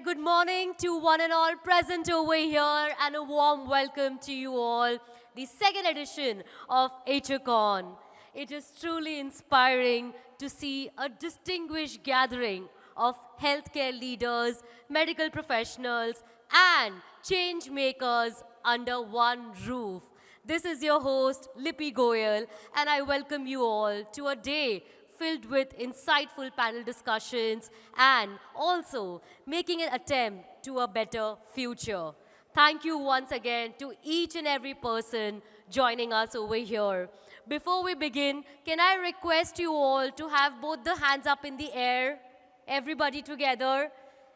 good morning to one and all present over here and a warm welcome to you all. The second edition of HOCON. It is truly inspiring to see a distinguished gathering of healthcare leaders, medical professionals, and change makers under one roof. This is your host, Lippy Goyal, and I welcome you all to a day filled with insightful panel discussions and also making an attempt to a better future. Thank you once again to each and every person joining us over here. Before we begin, can I request you all to have both the hands up in the air, everybody together,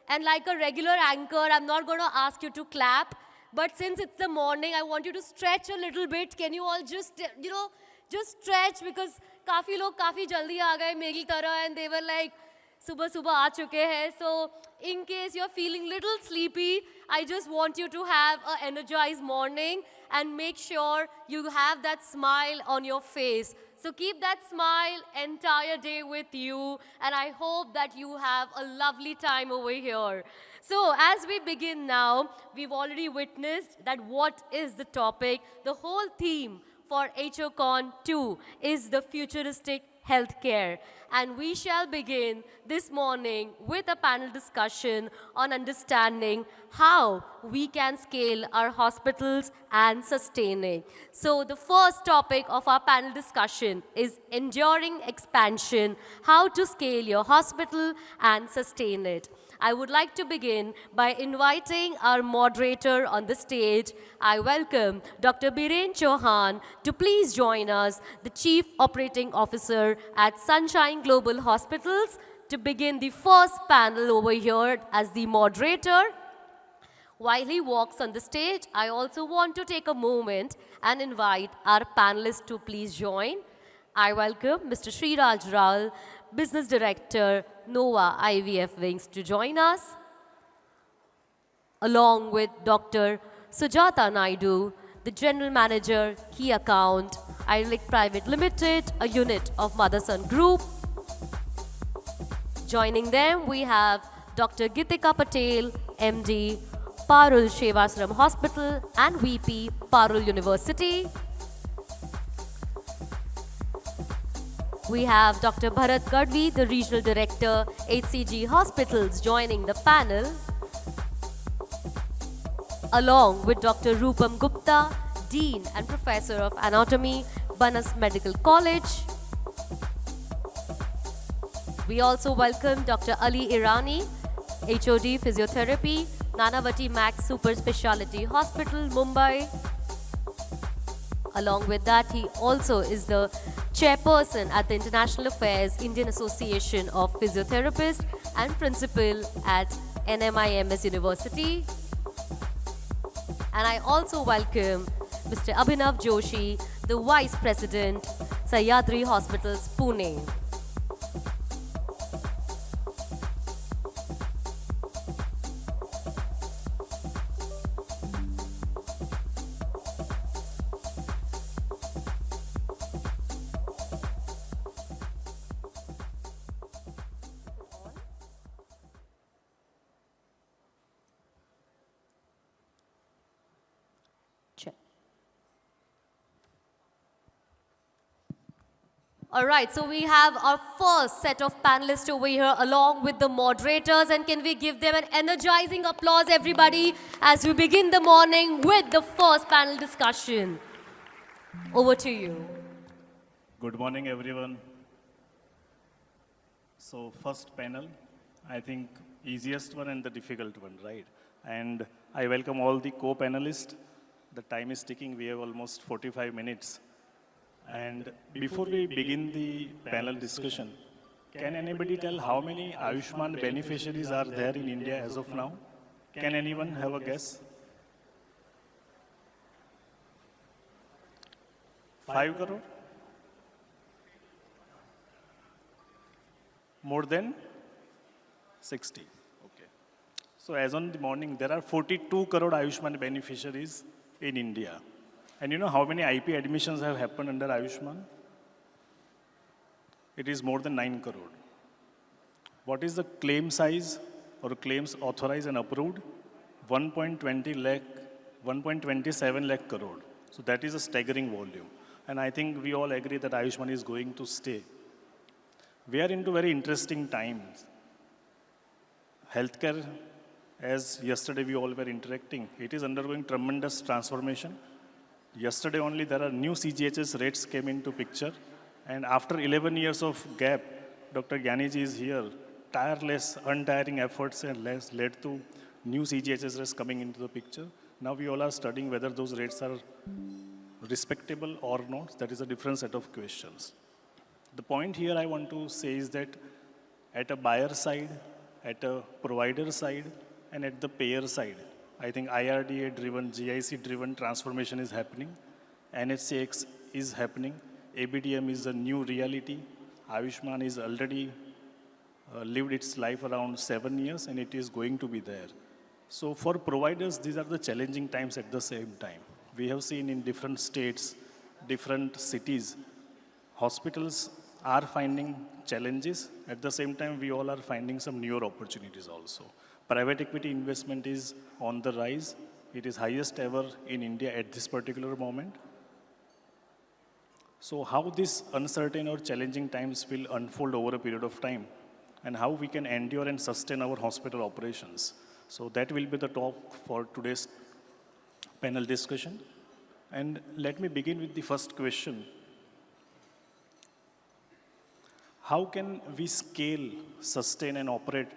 and like a regular anchor, I'm not going to ask you to clap, but since it's the morning, I want you to stretch a little bit. Can you all just, just stretch because काफी लोग काफी जल्दी आ गए मेरी तरह and they were like सुबह सुबह आ चुके हैं. So in case you're feeling little sleepy, I just want you to have an energized morning and make sure you have that smile on your face. So keep that smile entire day with you, and I hope that you have a lovely time over here. So as we begin now, we've already witnessed that what is the topic. The whole theme for HOCON 2 is the futuristic healthcare. And we shall begin this morning with a panel discussion on understanding how we can scale our hospitals and sustain it. So the first topic of our panel discussion is enduring expansion, how to scale your hospital and sustain it. I would like to begin by inviting our moderator on the stage. I welcome Dr. Biren Chauhan to please join us, the Chief Operating Officer at Sunshine Global Hospitals, to begin the first panel over here as the moderator. While he walks on the stage, I also want to take a moment and invite our panelists to please join. I welcome Mr. Shriraj Raval, Business Director, Nova IVF Wings, to join us, along with Dr. Sujata Naidu, the General Manager, Key Account, IRILLIC Private Limited, a unit of Motherson Group. Joining them, we have Dr. Geetika Patel, MD, Parul Sevashram Hospital, and VP, Parul University. We have Dr. Bharat Gadhvi, the Regional Director, HCG Hospitals, joining the panel, along with Dr. Roopam Gupta, Dean and Professor of Anatomy, Banas Medical College. We also welcome Dr. Ali Irani, HOD Physiotherapy, Nanavati Max Superspeciality Hospital, Mumbai. Along with that, he also is the Chairperson at the International Affairs Indian Association of Physiotherapists and Principal at NMIMS University. And I also welcome Mr. Abhinav Joshi, the Vice President, Sahyadri Hospitals, Pune. All right, so we have our first set of panelists over here along with the moderators, and can we give them an energizing applause, everybody, as we begin the morning with the first panel discussion. Over to you. Good morning, everyone. So first panel, I think easiest one and the difficult one, right? And I welcome all the co-panelists. The time is ticking, we have almost 45 minutes. And before we begin the panel discussion, can anybody tell how many Ayushman beneficiaries are there in India as of now? Can anyone have a guess? 5 crore? More than 60. Okay. So as on the morning, there are 42 crore Ayushman beneficiaries in India. And you know how many IP admissions have happened under Ayushman? It is more than 9 crore. What is the claim size? or claims authorized and approved 1.27 lakh crore. So that is a staggering volume. And I think we all agree that Ayushman is going to stay. We are into very interesting times. Healthcare, as yesterday we all were interacting, it is undergoing tremendous transformation. Yesterday only there are new CGHS rates came into picture. And after 11 years of gap, Dr. Gyaniji is here. Tireless, untiring efforts and led to new CGHS rates coming into the picture. Now we all are studying whether those rates are respectable or not. That is a different set of questions. The point here I want to say is that at a buyer side, at a provider side, and at the payer side, I think IRDA-driven, GIC-driven transformation is happening. NHCX is happening. ABDM is a new reality. Ayushman is already lived its life around 7 years, and it is going to be there. So for providers, these are the challenging times at the same time. We have seen in different states, different cities, hospitals are finding challenges. At the same time, we all are finding some newer opportunities also. Private equity investment is on the rise. It is highest ever in India at this particular moment. So how these uncertain or challenging times will unfold over a period of time, and how we can endure and sustain our hospital operations. So that will be the talk for today's panel discussion. And let me begin with the first question. How can we scale, sustain, and operate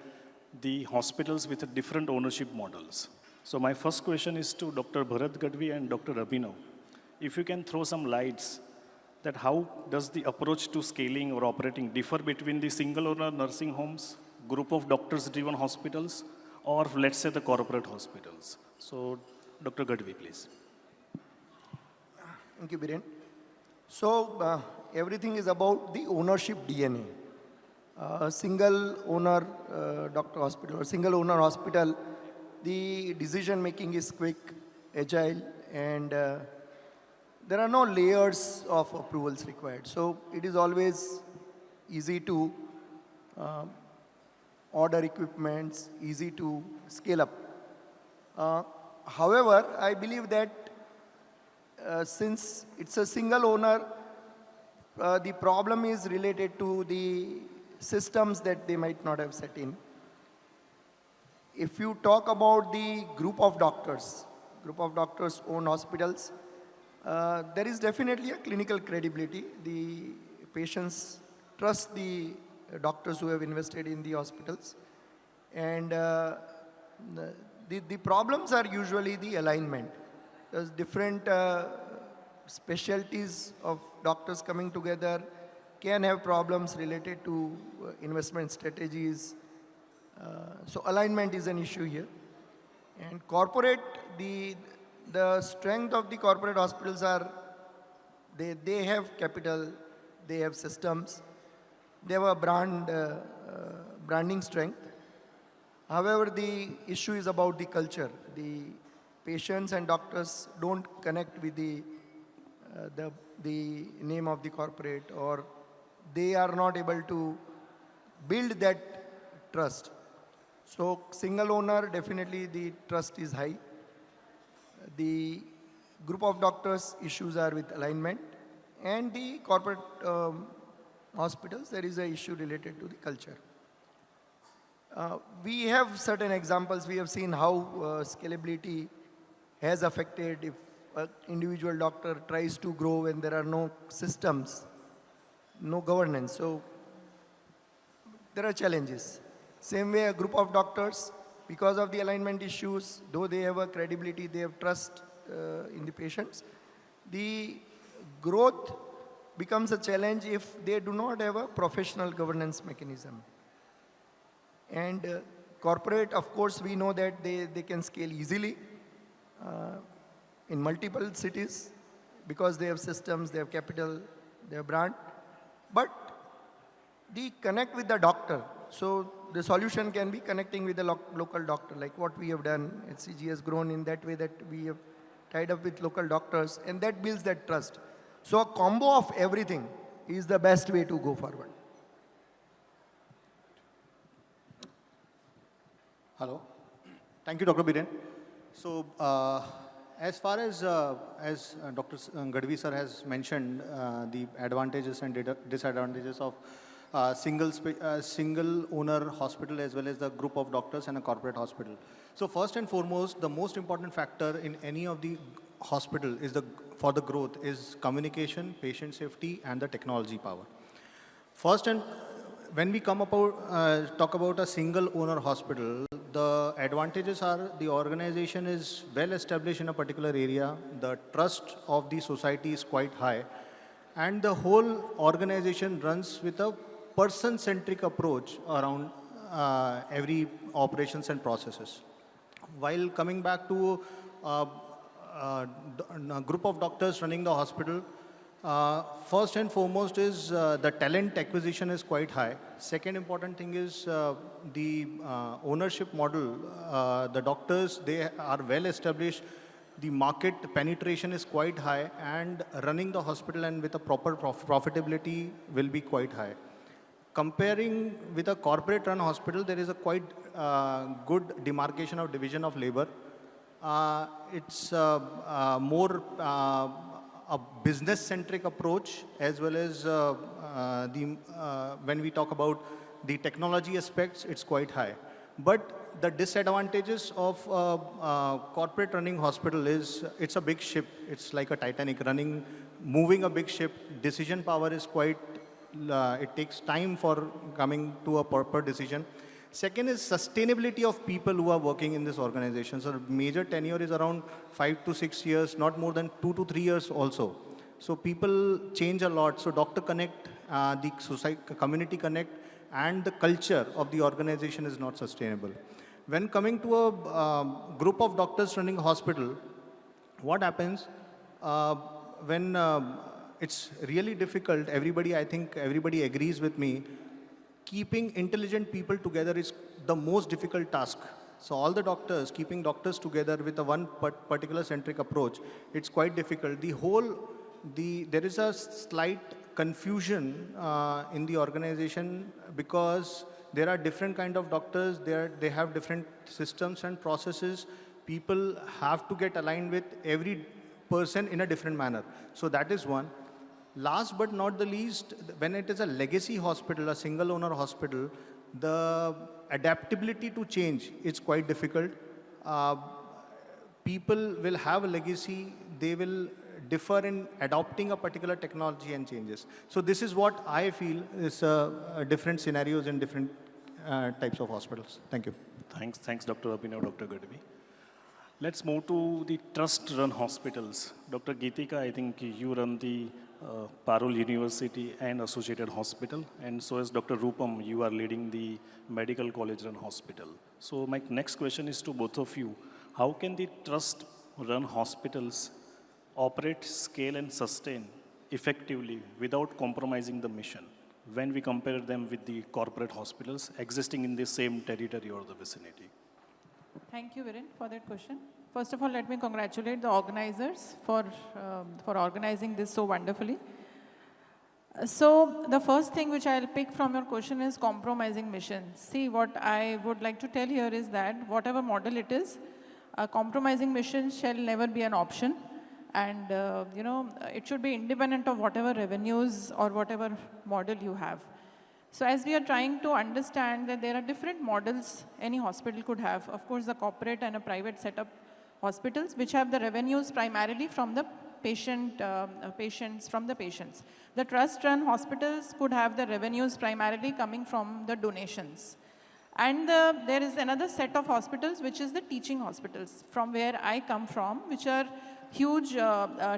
the hospitals with different ownership models? So my first question is to Dr. Bharat Gadhvi and Dr. Abhinav. If you can throw some lights that how does the approach to scaling or operating differ between the single owner nursing homes, group of doctors driven hospitals, or let's say the corporate hospitals? So Dr. Gadhvi, please. Thank you, Biren. So everything is about the ownership DNA. Single owner doctor hospital or single owner hospital, the decision making is quick, agile, and there are no layers of approvals required. So it is always easy to order equipments, easy to scale up. However, I believe that since it's a single owner, the problem is related to the systems that they might not have set in. If you talk about the group of doctors own hospitals, there is definitely a clinical credibility. The patients trust the doctors who have invested in the hospitals. And the problems are usually the alignment. There's different specialties of doctors coming together can have problems related to investment strategies. So alignment is an issue here. And corporate, the strength of the corporate hospitals are they have capital, they have systems, they have a branding strength. However, the issue is about the culture. The patients and doctors don't connect with the name of the corporate, or they are not able to build that trust. So single owner, definitely the trust is high. The group of doctors issues are with alignment, and the corporate hospitals, there is an issue related to the culture. We have certain examples. We have seen how scalability has affected if an individual doctor tries to grow when there are no systems, no governance. So there are challenges. Same way, a group of doctors, because of the alignment issues, though they have a credibility, they have trust in the patients, the growth becomes a challenge if they do not have a professional governance mechanism. And corporate, of course, we know that they can scale easily in multiple cities because they have systems, they have capital, they have brand. But the connect with the doctor. So the solution can be connecting with the local doctor, like what we have done. HCG has grown in that way that we have tied up with local doctors, and that builds that trust. So a combo of everything is the best way to go forward. Hello. Thank you, Dr. Biren. So, as far as Dr. Gadhvi sir has mentioned, the advantages and disadvantages of single owner hospital as well as the group of doctors and a corporate hospital. So first and foremost, the most important factor in any of the hospital is for the growth is communication, patient safety, and the technology power. First, and when we talk about a single owner hospital, the advantages are the organization is well established in a particular area, the trust of the society is quite high, and the whole organization runs with a person-centric approach around every operations and processes. While coming back to a group of doctors running the hospital, first and foremost is the talent acquisition is quite high. Second important thing is the ownership model. The doctors, they are well established. The market penetration is quite high, and running the hospital and with a proper profitability will be quite high. Comparing with a corporate run hospital, there is a quite good demarcation of division of labor. It's more a business-centric approach, as well as when we talk about the technology aspects, it's quite high. But the disadvantages of corporate running hospital is it's a big ship. It's like a Titanic moving a big ship. Decision power is quite, it takes time for coming to a proper decision. Second is sustainability of people who are working in this organization. So major tenure is around 5 to 6 years, not more than 2 to 3 years also. So people change a lot. So doctor connect, the society, community connect, and the culture of the organization is not sustainable. When coming to a group of doctors running a hospital, what happens when it's really difficult, I think everybody agrees with me, keeping intelligent people together is the most difficult task. So all the doctors, keeping doctors together with a one particular centric approach, it's quite difficult. There is a slight confusion in the organization because there are different kind of doctors, they have different systems and processes. People have to get aligned with every person in a different manner. So that is one. Last but not the least, when it is a legacy hospital, a single owner hospital, the adaptability to change is quite difficult. People will have a legacy, they will differ in adopting a particular technology and changes. So this is what I feel is different scenarios in different types of hospitals. Thank you. Thanks, Dr. Abhinav, Dr. Gadhvi. Let's move to the trust-run hospitals. Dr. Geetika, I think you run the Parul University and Associated Hospital, and so as Dr. Roopam, you are leading the Medical College Run Hospital. So my next question is to both of you. How can the trust-run hospitals operate, scale, and sustain effectively without compromising the mission when we compare them with the corporate hospitals existing in the same territory or the vicinity? Thank you, Biren, for that question. First of all, let me congratulate the organizers for organizing this so wonderfully. So the first thing which I'll pick from your question is compromising mission. See, what I would like to tell here is that whatever model it is, a compromising mission shall never be an option. And, it should be independent of whatever revenues or whatever model you have. So as we are trying to understand that there are different models any hospital could have, of course, the corporate and a private setup hospitals, which have the revenues primarily from the patients. The trust-run hospitals could have the revenues primarily coming from the donations. And there is another set of hospitals, which is the teaching hospitals, from where I come from, which are huge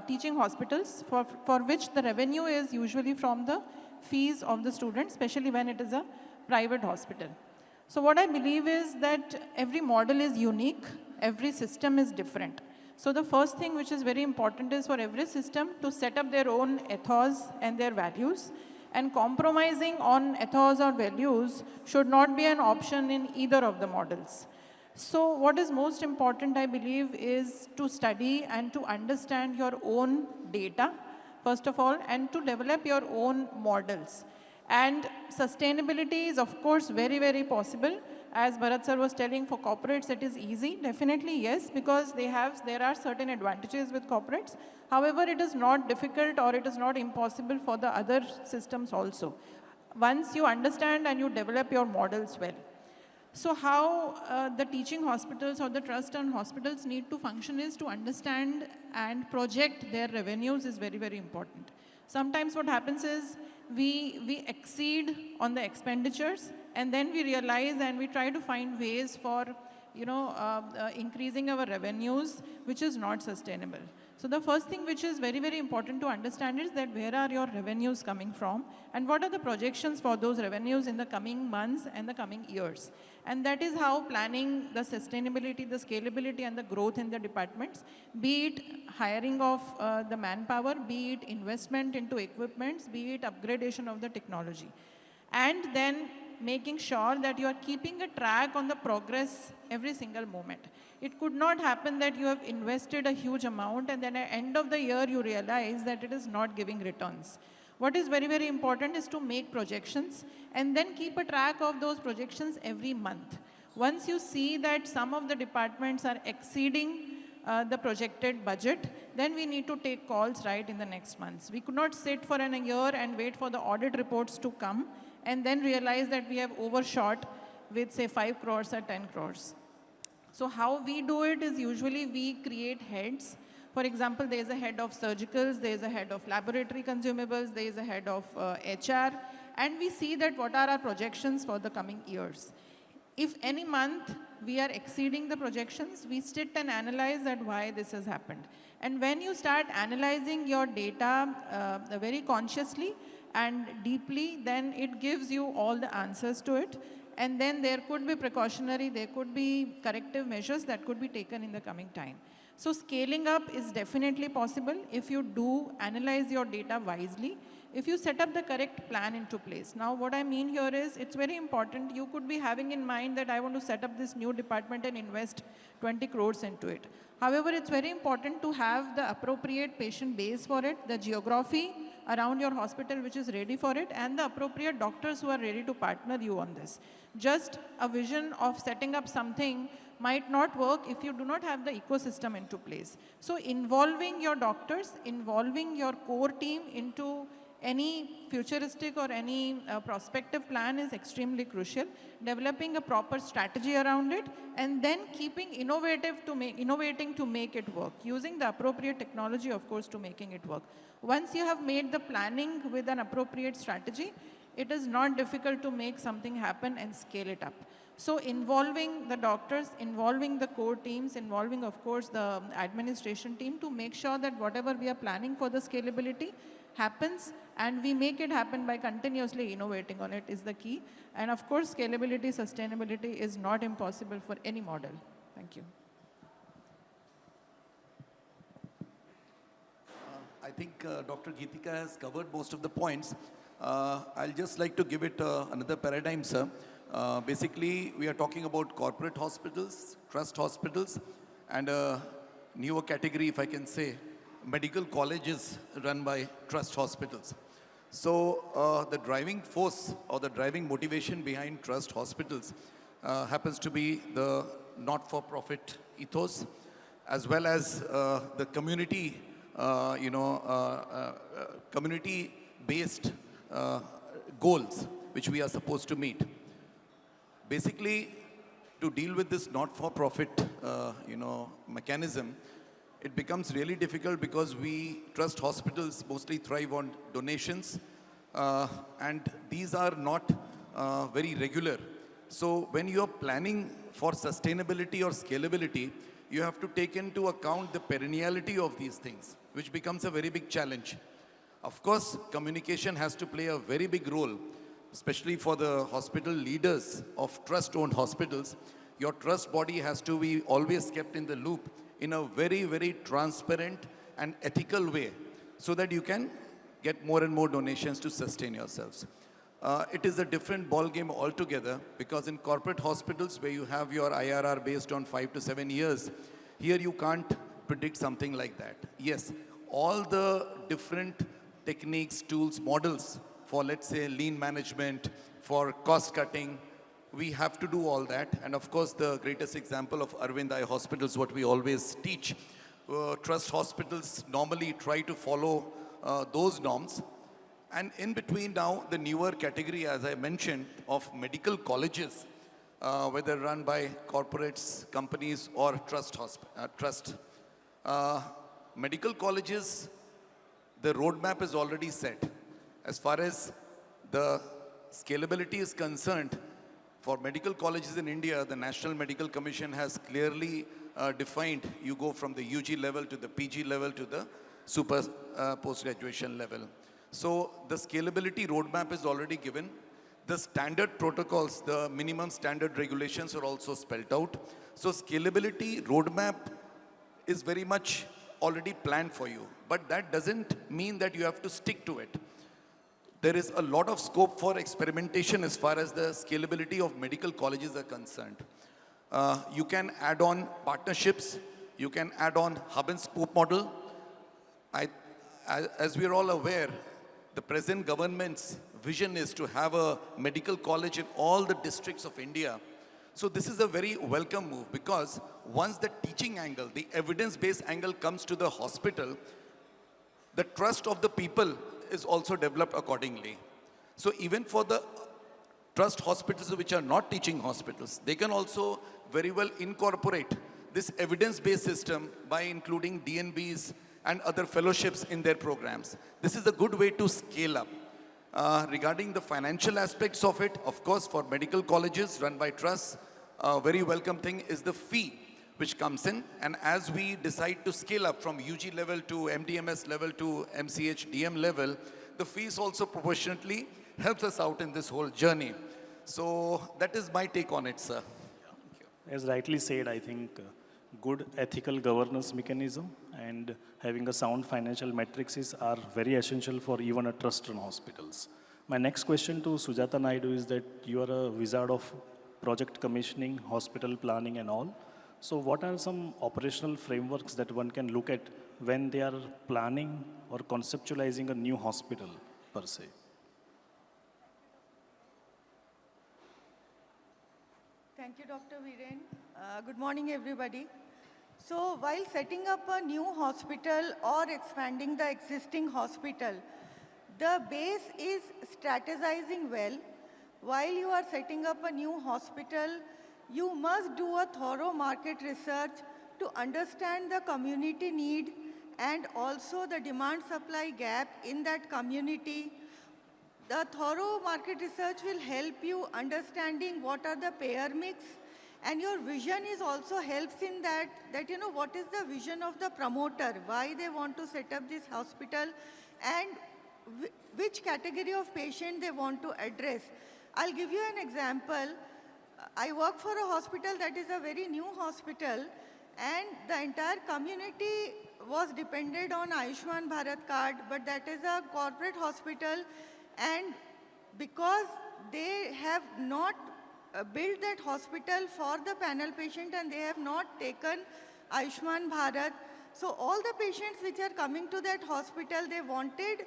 teaching hospitals for which the revenue is usually from the fees of the students, especially when it is a private hospital. So what I believe is that every model is unique, every system is different. So the first thing which is very important is for every system to set up their own ethos and their values, and compromising on ethos or values should not be an option in either of the models. So what is most important, I believe, is to study and to understand your own data, first of all, and to develop your own models. And sustainability is, of course, very, very possible. as Bharat sir was telling, for corporates it is easy. Definitely yes, because there are certain advantages with corporates. However, it is not difficult or it is not impossible for the other systems also, once you understand and you develop your models well. So how the teaching hospitals or the trust-run hospitals need to function is to understand and project their revenues is very, very important. Sometimes what happens is we exceed on the expenditures, and then we realize and we try to find ways for increasing our revenues, which is not sustainable. So the first thing which is very, very important to understand is that where are your revenues coming from and what are the projections for those revenues in the coming months and the coming years. And that is how planning the sustainability, the scalability and the growth in the departments, be it hiring of the manpower, be it investment into equipments, be it upgradation of the technology. And then making sure that you are keeping a track on the progress every single moment. It could not happen that you have invested a huge amount and then at the end of the year you realize that it is not giving returns. What is very, very important is to make projections and then keep a track of those projections every month. Once you see that some of the departments are exceeding the projected budget, then we need to take calls right in the next months. We could not sit for a year and wait for the audit reports to come and then realize that we have overshot with say 5 crores or 10 crores. So how we do it is usually we create heads. For example, there is a head of surgicals, there is a head of laboratory consumables, there is a head of HR, and we see that what are our projections for the coming years. If any month we are exceeding the projections, we sit and analyze that why this has happened. And when you start analyzing your data very consciously and deeply, then it gives you all the answers to it. And then there could be precautionary, there could be corrective measures that could be taken in the coming time. So scaling up is definitely possible if you do analyze your data wisely, if you set up the correct plan into place. Now what I mean here is, it's very important, you could be having in mind that I want to set up this new department and invest 20 crores into it. However, it's very important to have the appropriate patient base for it, the geography around your hospital which is ready for it, and the appropriate doctors who are ready to partner you on this. Just a vision of setting up something might not work if you do not have the ecosystem into place. So involving your doctors, involving your core team into any futuristic or any prospective plan is extremely crucial. Developing a proper strategy around it and then keeping innovating to make it work. Using the appropriate technology, of course, to making it work. Once you have made the planning with an appropriate strategy, it is not difficult to make something happen and scale it up. So involving the doctors, involving the core teams, involving, of course, the administration team to make sure that whatever we are planning for the scalability happens, and we make it happen by continuously innovating on it is the key. And of course, scalability, sustainability is not impossible for any model. Thank you. I think Dr. Geetika has covered most of the points. I'll just like to give it another paradigm, sir. Basically, we are talking about corporate hospitals, trust hospitals, and a newer category, if I can say, medical colleges run by trust hospitals. So the driving force or the driving motivation behind trust hospitals happens to be the not-for-profit ethos, as well as the community, community-based goals which we are supposed to meet. Basically, to deal with this not-for-profit, mechanism, it becomes really difficult because we trust hospitals mostly thrive on donations, and these are not very regular. So when you are planning for sustainability or scalability, you have to take into account the perenniality of these things, which becomes a very big challenge. Of course, communication has to play a very big role, especially for the hospital leaders of trust-owned hospitals. Your trust body has to be always kept in the loop in a very, very transparent and ethical way so that you can get more and more donations to sustain yourselves. It is a different ballgame altogether because in corporate hospitals where you have your IRR based on 5 to 7 years, here you can't predict something like that. Yes, all the different techniques, tools, models for, let's say, lean management, for cost cutting we have to do all that. And of course, the greatest example of Arvind Eye Hospitals, what we always teach, trust hospitals normally try to follow those norms. And in between now, the newer category, as I mentioned, of medical colleges, whether run by corporates, companies, or trust. Medical colleges, the roadmap is already set. As far as the scalability is concerned, for medical colleges in India, the National Medical Commission has clearly defined you go from the UG level to the PG level to the super post-graduation level. So the scalability roadmap is already given. The standard protocols, the minimum standard regulations are also spelled out. So scalability roadmap is very much already planned for you. But that doesn't mean that you have to stick to it. There is a lot of scope for experimentation as far as the scalability of medical colleges are concerned. You can add on partnerships. You can add on hub and spoke model. As we are all aware, the present government's vision is to have a medical college in all the districts of India. So this is a very welcome move, because once the teaching angle, the evidence-based angle comes to the hospital, the trust of the people is also developed accordingly. So even for the trust hospitals which are not teaching hospitals, they can also very well incorporate this evidence-based system by including DNBs and other fellowships in their programs. This is a good way to scale up. Regarding the financial aspects of it, of course, for medical colleges run by trusts, a very welcome thing is the fee which comes in. And as we decide to scale up from UG level to MDMS level to MCH DM level, the fees also proportionately helps us out in this whole journey. So that is my take on it, sir. As rightly said, I think good ethical governance mechanism and having a sound financial matrices are very essential for even a trust-run hospitals. My next question to Sujata Naidu is that you are a wizard of project commissioning, hospital planning and all. So what are some operational frameworks that one can look at when they are planning or conceptualizing a new hospital per se? Thank you, Dr. Biren. Good morning, everybody. So while setting up a new hospital or expanding the existing hospital, the base is strategizing well. While you are setting up a new hospital, you must do a thorough market research to understand the community need and also the demand-supply gap in that community. The thorough market research will help you understanding what are the payer mix, and your vision is also helps in that you know what is the vision of the promoter, why they want to set up this hospital, and which category of patient they want to address. I'll give you an example. I work for a hospital that is a very new hospital, and the entire community was dependent on Ayushman Bharat card, but that is a corporate hospital, and because they have not built that hospital for the panel patient and they have not taken Ayushman Bharat, so all the patients which are coming to that hospital, they wanted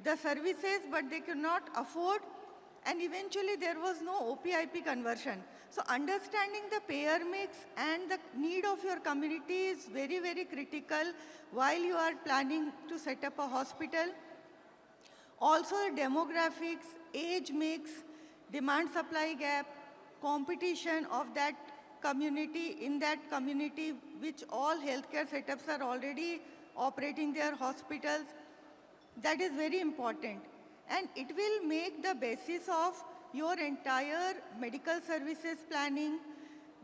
the services but they could not afford, and eventually there was no OPIP conversion. So understanding the payer mix and the need of your community is very, very critical while you are planning to set up a hospital. Also the demographics, age mix, demand-supply gap, competition of that community, in that community, which all healthcare setups are already operating their hospitals. That is very important. And it will make the basis of your entire medical services planning.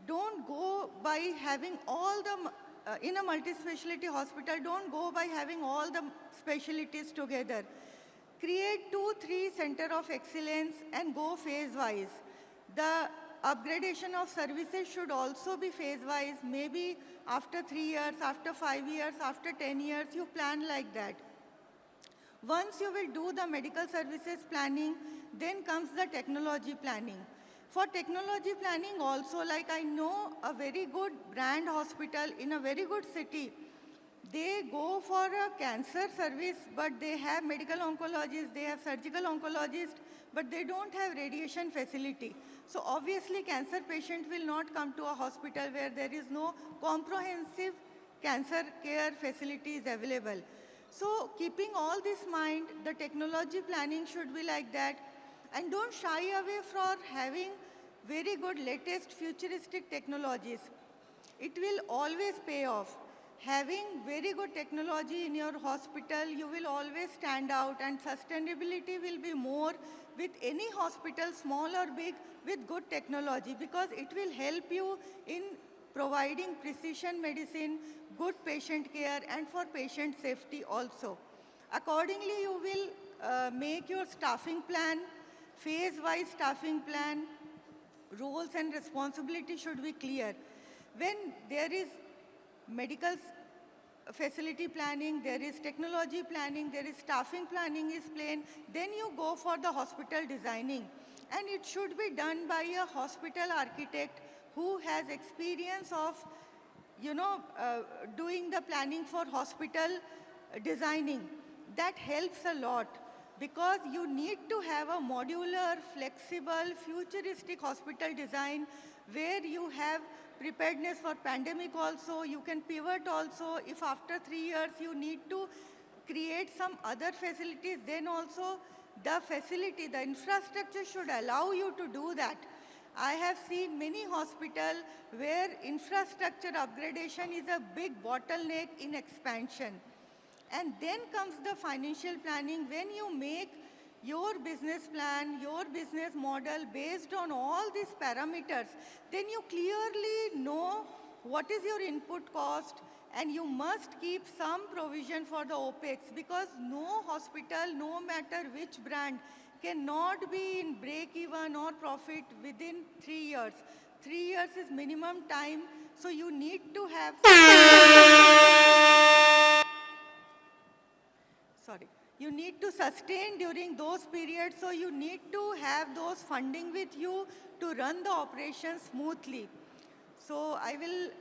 Don't go by having all the, in a multi-specialty hospital, don't go by having all the specialties together. Create 2-3 center of excellence and go phase-wise. The upgradation of services should also be phase-wise. Maybe after 3 years, after 5 years, after 10 years, you plan like that. Once you will do the medical services planning, then comes the technology planning. For technology planning also, like I know a very good brand hospital in a very good city, they go for a cancer service, but they have medical oncologists, they have surgical oncologists, but they don't have radiation facility. So obviously cancer patient will not come to a hospital where there is no comprehensive cancer care facilities available. So keeping all this in mind, the technology planning should be like that. And don't shy away from having very good latest futuristic technologies. It will always pay off. Having very good technology in your hospital, you will always stand out, and sustainability will be more with any hospital, small or big, with good technology, because it will help you in providing precision medicine, good patient care, and for patient safety also. Accordingly, you will make your staffing plan, phase-wise staffing plan. Roles and responsibility should be clear. When there is medical facility planning, there is technology planning, there is staffing planning is planned, then you go for the hospital designing. And it should be done by a hospital architect who has experience of, doing the planning for hospital designing. That helps a lot, because you need to have a modular, flexible, futuristic hospital design where you have preparedness for pandemic also, you can pivot also. If after 3 years you need to create some other facilities, then also the facility, the infrastructure should allow you to do that. I have seen many hospitals where infrastructure upgradation is a big bottleneck in expansion. And then comes the financial planning. When you make your business plan, your business model based on all these parameters, then you clearly know what is your input cost, and you must keep some provision for the OPEX, because no hospital, no matter which brand, cannot be in break even or profit within 3 years. 3 years is minimum time, so you need to have you need to sustain during those periods, so you need to have those funding with you to run the operation smoothly. So I will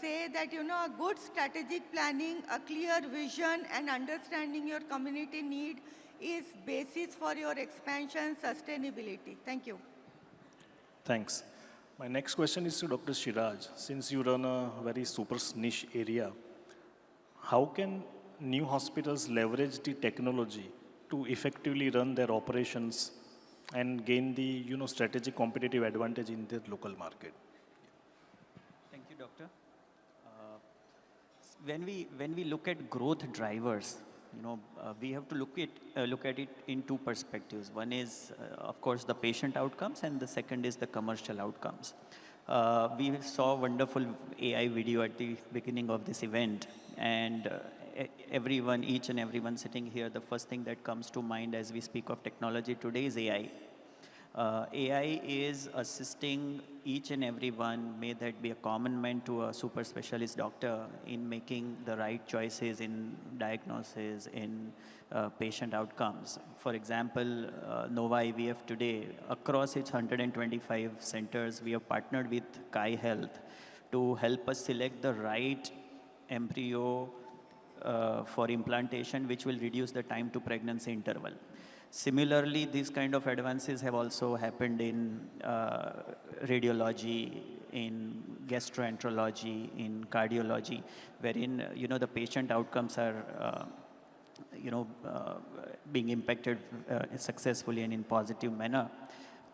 say that, a good strategic planning, a clear vision, and understanding your community need is basis for your expansion sustainability. Thank you. Thanks. My next question is to Dr. Shriraj. Since you run a very super niche area, how can new hospitals leverage the technology to effectively run their operations and gain the strategic competitive advantage in their local market? Thank you, Doctor. When we look at growth drivers, we have to look at it in two perspectives. One is, of course, the patient outcomes, and the second is the commercial outcomes. We saw a wonderful AI video at the beginning of this event, and each and everyone sitting here, the first thing that comes to mind as we speak of technology today is AI. AI is assisting each and everyone, may that be a common man to a super specialist doctor, in making the right choices in diagnosis, in patient outcomes. For example, Nova IVF today, across its 125 centers, we have partnered with Kai Health to help us select the right embryo for implantation, which will reduce the time to pregnancy interval. Similarly, these kind of advances have also happened in radiology, in gastroenterology, in cardiology, wherein the patient outcomes are being impacted successfully and in positive manner.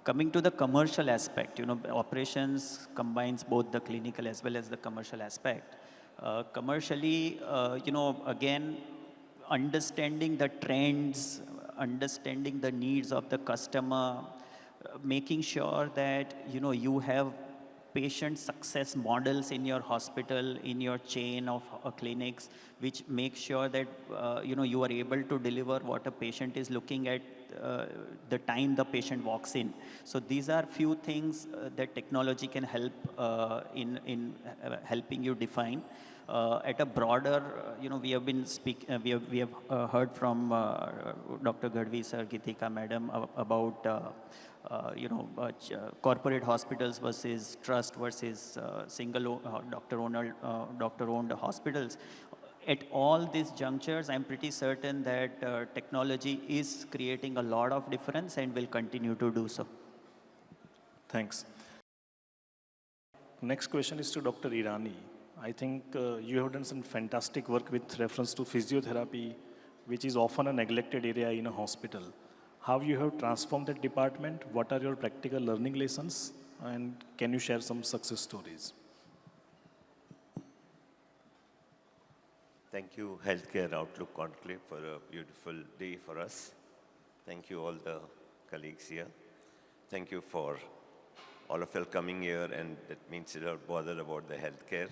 Coming to the commercial aspect, operations combines both the clinical as well as the commercial aspect. Commercially, again, understanding the trends, understanding the needs of the customer, making sure that, you have patient success models in your hospital, in your chain of clinics, which make sure that, you are able to deliver what a patient is looking at the time the patient walks in. So these are few things that technology can help in helping you define. At a broader, we have heard from Dr. Gadhvi sir, Geetika madam about corporate hospitals versus trust versus single doctor-owned hospitals. At all these junctures, I'm pretty certain that technology is creating a lot of difference and will continue to do so. Thanks. Next question is to Dr. Irani. I think you have done some fantastic work with reference to physiotherapy, which is often a neglected area in a hospital. How you have transformed that department? What are your practical learning lessons? And can you share some success stories? Thank you, Healthcare Outlook Conclave, for a beautiful day for us. Thank you, all the colleagues here. Thank you for all of you coming here, and that means you're not bothered about the healthcare.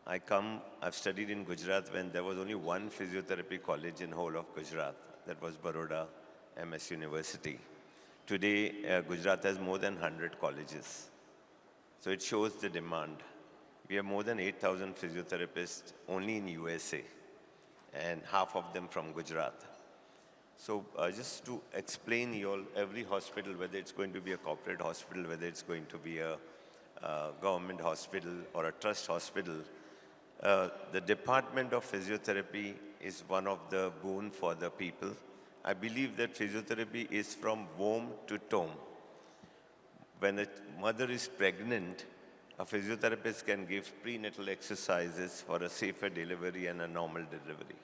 I've studied in Gujarat when there was only one physiotherapy college in whole of Gujarat. That was Baroda MS University. Today, Gujarat has more than 100 colleges. So it shows the demand. We have more than 8,000 physiotherapists only in USA, and half of them from Gujarat. So just to explain you all, every hospital, whether it's going to be a corporate hospital, whether it's going to be a government hospital or a trust hospital, the department of physiotherapy is one of the boon for the people. I believe that physiotherapy is from womb to tomb. When a mother is pregnant, a physiotherapist can give prenatal exercises for a safer delivery and a normal delivery.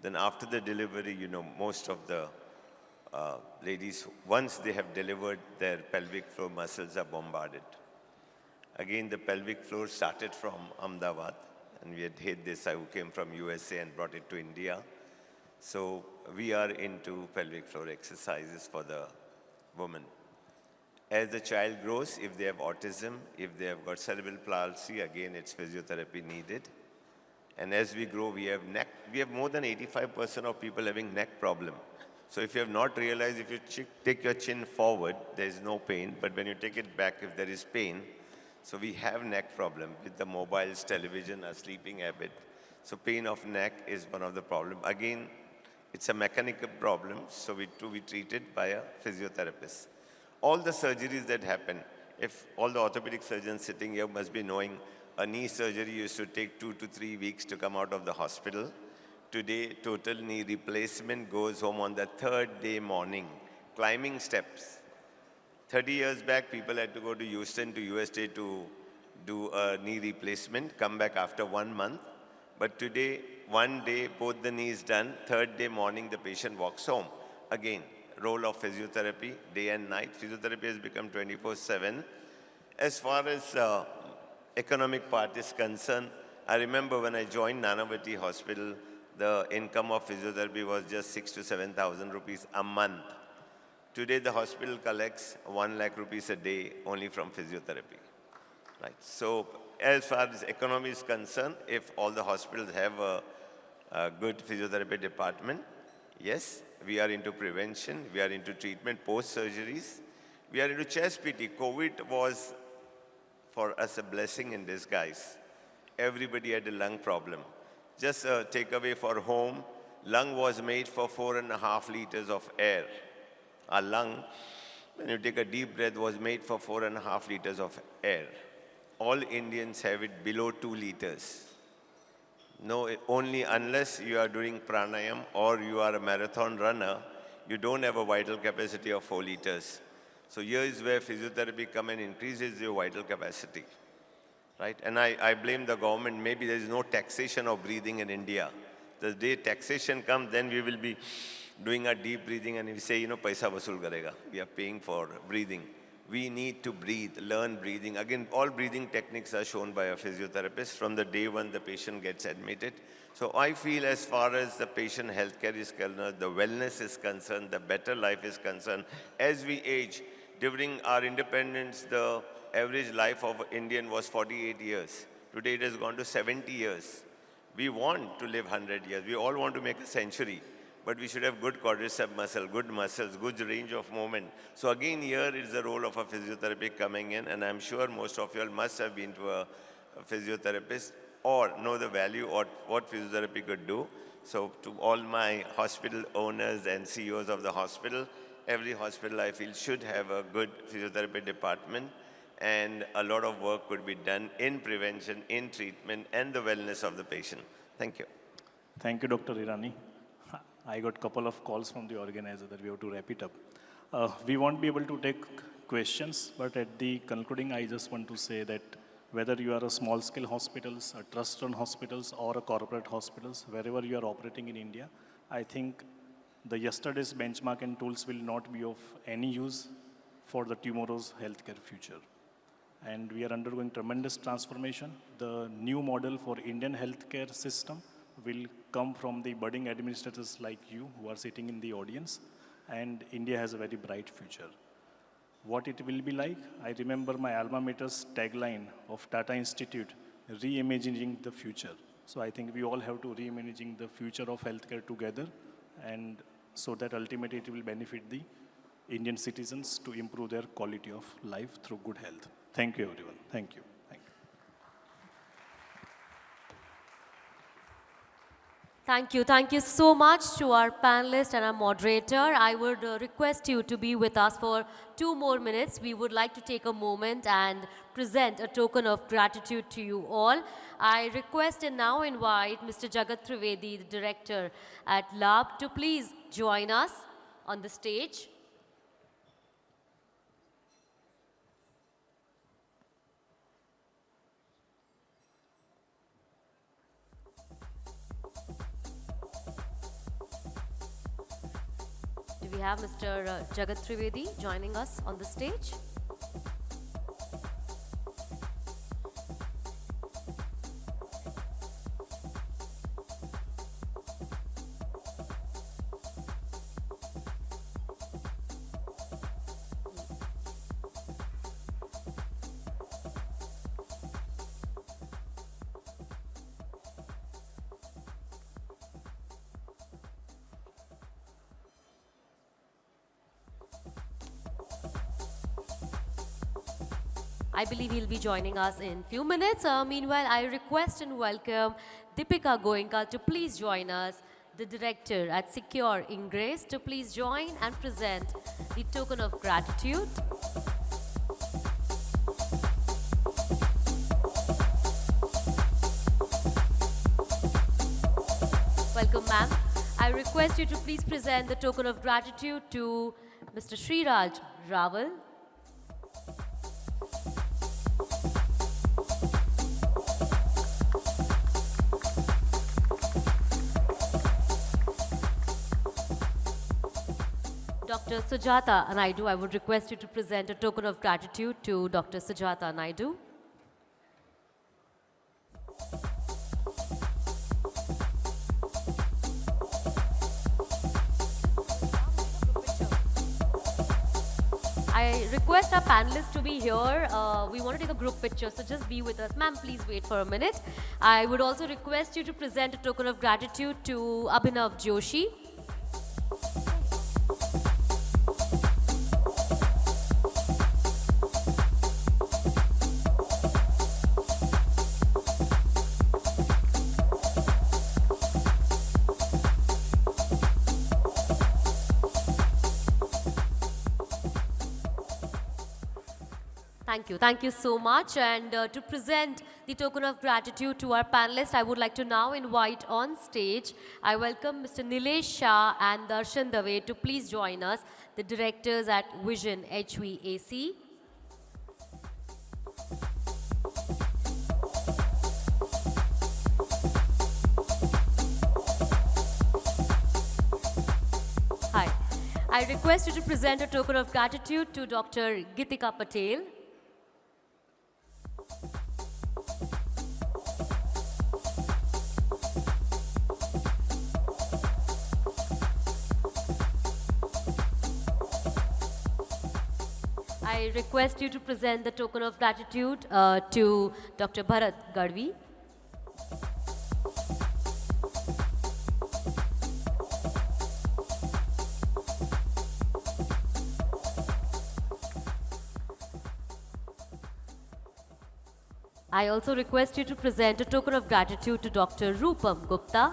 Then after the delivery, most of the ladies, once they have delivered, their pelvic floor muscles are bombarded. Again, the pelvic floor started from Ahmedabad, and we had hid this, who came from USA and brought it to India. So we are into pelvic floor exercises for the woman. As the child grows, if they have autism, if they have got cerebral palsy, again, it's physiotherapy needed. And as we grow, we have more than 85% of people having neck problem. So if you have not realized, if you take your chin forward, there is no pain. But when you take it back, if there is pain, so we have neck problem with the mobiles, television, a sleeping habit. So pain of neck is one of the problems. Again, it's a mechanical problem, so we treat it by a physiotherapist. All the surgeries that happen, if all the orthopedic surgeons sitting here must be knowing, a knee surgery used to take 2 to 3 weeks to come out of the hospital. Today, total knee replacement goes home on the 3rd day morning, climbing steps. 30 years back, people had to go to Houston, to USA to do a knee replacement, come back after 1 month. But today, 1 day, both the knees done, 3rd day morning, the patient walks home. Again, role of physiotherapy, day and night. Physiotherapy has become 24/7. As far as economic part is concerned, I remember when I joined Nanavati Hospital, the income of physiotherapy was just 6,000 to 7,000 rupees a month. Today, the hospital collects 1 lakh rupees a day only from physiotherapy. Right. So as far as economy is concerned, if all the hospitals have a good physiotherapy department, yes, we are into prevention, we are into treatment post-surgeries, we are into chest PT. COVID was for us a blessing in disguise. Everybody had a lung problem. Just a takeaway for home, lung was made for 4.5 liters of air. Our lung, when you take a deep breath, was made for 4.5 liters of air. All Indians have it below 2 liters. No, only unless you are doing pranayam or you are a marathon runner, you don't have a vital capacity of 4 liters. So here is where physiotherapy come and increases your vital capacity, right? And I blame the government. Maybe there is no taxation of breathing in India. The day taxation comes, then we will be doing a deep breathing and we say, paisa vasool karega. We are paying for breathing. We need to breathe, learn breathing. Again, all breathing techniques are shown by a physiotherapist from the day when the patient gets admitted. So I feel as far as the patient healthcare is concerned, the wellness is concerned, the better life is concerned, as we age, during our independence, the average life of Indian was 48 years. Today it has gone to 70 years. We want to live 100 years. We all want to make a century. But we should have good quadriceps muscle, good muscles, good range of movement. So again, here is the role of a physiotherapy coming in, and I'm sure most of you all must have been to a physiotherapist or know the value of what physiotherapy could do. So to all my hospital owners and CEOs of the hospital, every hospital I feel should have a good physiotherapy department, and a lot of work could be done in prevention, in treatment, and the wellness of the patient. Thank you. Thank you, Dr. Irani. I got a couple of calls from the organizer that we have to wrap it up. We won't be able to take questions, but at the concluding, I just want to say that whether you are a small-scale hospitals, a trust-run hospitals, or a corporate hospitals, wherever you are operating in India, I think the yesterday's benchmark and tools will not be of any use for the tomorrow's healthcare future. And we are undergoing tremendous transformation. The new model for Indian healthcare system will come from the budding administrators like you who are sitting in the audience, and India has a very bright future. What it will be like, I remember my alma mater's tagline of Tata Institute, reimagining the future. So I think we all have to reimagining the future of healthcare together, and so that ultimately it will benefit the Indian citizens to improve their quality of life through good health. Thank you, everyone. Thank you. Thank you. Thank you. Thank you so much to our panelist and our moderator. I would request you to be with us for 2 more minutes. We would like to take a moment and present a token of gratitude to you all. I request and now invite Mr. Jagat Trivedi, the director at Lab, to please join us on the stage. Do we have Mr. Jagat Trivedi joining us on the stage? I believe he'll be joining us in few minutes. Meanwhile, I request and welcome Deepika Goenka to please join us, the director at Secure Ingress, to please join and present the token of gratitude. Welcome, ma'am. I request you to please present the token of gratitude to Mr. Shriraj Raval. Dr. Sujata Naidu, I would request you to present a token of gratitude to Dr. Sujata Naidu. I request our panelists to be here. We want to take a group picture, so just be with us. Ma'am, please wait for a minute. I would also request you to present a token of gratitude to Abhinav Joshi. Thank you so much. And to present the token of gratitude to our panelists, I would like to now invite on stage, I welcome Mr. Nilesh Shah and Darshan Dave to please join us, the directors at Vision HVAC. Hi. I request you to present a token of gratitude to Dr. Geetika Patel. I request you to present the token of gratitude to Dr. Bharat Gadhvi. I also request you to present a token of gratitude to Dr. Roopam Gupta.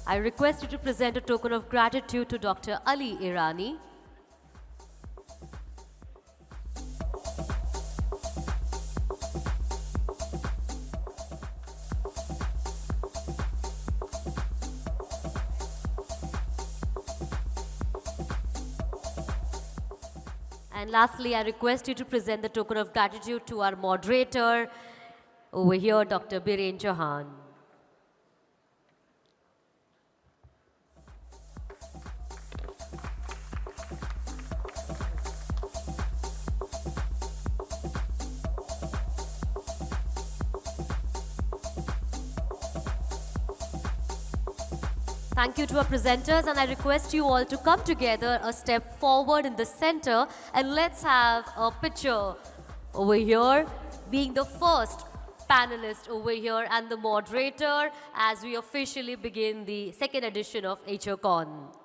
I request you to present a token of gratitude to Dr. Ali Irani. And lastly, I request you to present the token of gratitude to our moderator over here, Dr. Biren Chauhan. Thank you to our presenters, and I request you all to come together a step forward in the center, and let's have a picture over here, being the first panelist over here and the moderator as we officially begin the second edition of HOCON.